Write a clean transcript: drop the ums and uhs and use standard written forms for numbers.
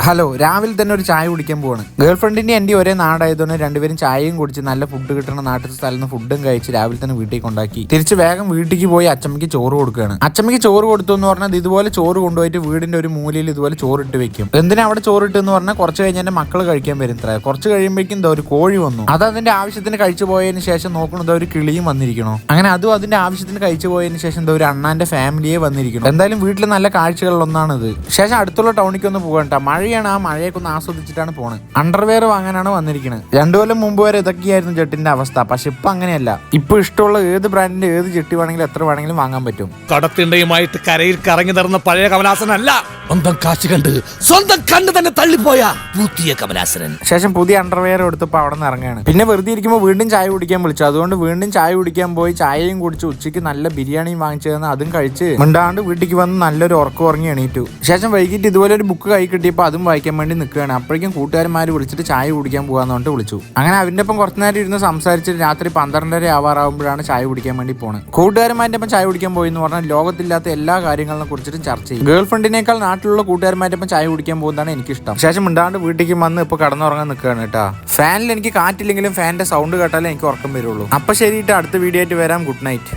Hello, രാവിലെ തന്നെ ഒരു ചായ കുടിക്കാൻ പോവാണ്. ഗേൾഫ്രണ്ടിന്റെ എൻ്റെ ഒരേ നാടായതുകൊണ്ട് രണ്ടുപേരും ചായയും കുടിച്ച് നല്ല ഫുഡ് കിട്ടുന്ന നാട്ടിലെ സ്ഥലത്ത് നിന്ന് ഫുഡും കഴിച്ച് രാവിലെ തന്നെ വീട്ടിൽ കൊണ്ടാക്കി തിരിച്ച് വേഗം വീട്ടിലേക്ക് പോയി അച്ചമ്മയ്ക്ക് ചോറ് കൊടുക്കുകയാണ്. അച്ചമ്മയ്ക്ക് ചോറ് കൊടുത്തു എന്ന് പറഞ്ഞാൽ ഇതുപോലെ ചോറ് കൊണ്ടുപോയിട്ട് വീടിന്റെ ഒരു മൂലയിൽ ഇതുപോലെ ചോറ് ഇട്ട് വെക്കും. എന്തിനാ അവിടെ ചോറ് ഇട്ടെന്ന് പറഞ്ഞാൽ കുറച്ച് കഴിഞ്ഞ് എന്റെ മക്കൾ കഴിക്കാൻ വരും. കുറച്ച് കഴിയുമ്പോഴേക്കും എന്താ ഒരു കോഴി വന്നു. അത് അതിന്റെ ആവശ്യത്തിന് കഴിച്ചു പോയതിന് ശേഷം നോക്കുന്നത് ഒരു കിളിയും വന്നിരിക്കണോ. അങ്ങനെ അതും അതിന്റെ ആവശ്യത്തിന് കഴിച്ചു പോയതിന് ശേഷം എന്താ ഒരു അണ്ണാന്റെ ഫാമിലിയെ വന്നിരിക്കണം. എന്തായാലും വീട്ടിൽ നല്ല കാഴ്ചകളിലൊന്നാണിത്. ശേഷം അടുത്തുള്ള ടൗണിലേക്ക് ഒന്ന് പോകണ്ട. മഴയാണ്, ആ മഴയൊക്കെ ഒന്ന് ആസ്വദിച്ചിട്ടാണ് പോണത്. അണ്ടർവെയർ വാങ്ങാനാണ് വന്നിരിക്കുന്നത്. 2 കൊല്ലം മുമ്പ് വരെ ഇതൊക്കെയായിരുന്നു ജെട്ടിന്റെ അവസ്ഥ. പക്ഷെ ഇപ്പൊ അങ്ങനെയല്ല. ഇപ്പൊ ഇഷ്ടമുള്ള ഏത് ബ്രാൻഡിന്റെ ഏത് ജെട്ടി വേണമെങ്കിലും എത്ര വേണമെങ്കിലും വാങ്ങാൻ പറ്റും. കടത്തിണ്ടയുമായിട്ട് കരയിൽ കറങ്ങി നടന്ന പഴയ കമലാസനല്ല, സ്വന്തം കാശ് കണ്ട് സ്വന്തം കണ്ണ് തന്നെ തള്ളിപ്പോയ പുതിയ കമലാസനൻ. ശേഷം പുതിയ അണ്ടർവെയർ എടുത്തപ്പോൾ അവിടെ നിന്ന് ഇറങ്ങുകയാണ്. പിന്നെ വെറുതെ ഇരിക്കുമ്പോൾ വീണ്ടും ചായ കുടിക്കാൻ വിളിച്ചു. അതുകൊണ്ട് വീണ്ടും ചായ കുടിക്കാൻ പോയി ചായയും കുടിച്ച് ഉച്ചയ്ക്ക് നല്ല ബിരിയാണിയും വാങ്ങിച്ചു തന്ന് അതും കഴിച്ച് മിണ്ടാണ്ട് വീട്ടിലേക്ക് വന്ന് നല്ലൊരു ഉറക്കം ഉറങ്ങി എണീറ്റു. ശേഷം വൈകിട്ട് ഇതുപോലെ ഒരു ബുക്ക് കൈ കിട്ടിയപ്പോൾ അതും വായിക്കാൻ വേണ്ടി നിൽക്കുകയാണ്. അപ്പോഴേക്കും കൂട്ടുകാരന്മാർ വിളിച്ചിട്ട് ചായ കുടിക്കാൻ പോകാന്ന് പറഞ്ഞിട്ട് വിളിച്ചു. അങ്ങനെ അവരുടെ ഒപ്പം കുറച്ചു നേരം ഇരുന്ന് സംസാരിച്ചിട്ട് രാത്രി 12:30 ആവാറാകുമ്പോഴാണ് ചായ കുടിക്കാൻ വേണ്ടി പോണത്. കൂട്ടുകാരന്മാരുടെ ഒപ്പം ചായ കുടിക്കാൻ പോയി എന്ന് പറഞ്ഞാൽ ലോകത്തില്ലാത്ത എല്ലാ കാര്യങ്ങളെ കുറിച്ചിട്ടും ചർച്ച ചെയ്യും. ഗേൾഫ്രണ്ടിനേക്കാൾ നാട്ടിലുള്ള കൂട്ടുകാരന്മാരുടെ ഒപ്പം ചായ കുടിക്കാൻ പോകുന്നതാണ് എനിക്കിഷ്ടം. ശേഷം മിണ്ടാണ്ട് വീട്ടിലേക്ക് വന്ന് ഇപ്പൊ കടന്നുറങ്ങാൻ നിൽക്കുകയാണ് കേട്ടോ. ഫാനിൽ എനിക്ക് കാറ്റില്ലെങ്കിലും ഫാനിന്റെ സൗണ്ട് കേട്ടാലേ എനിക്ക് ഉറക്കം വരുള്ളൂ. അപ്പൊ ശരിയിട്ട് അടുത്ത വീഡിയോ ആയിട്ട് വരാം. Good night.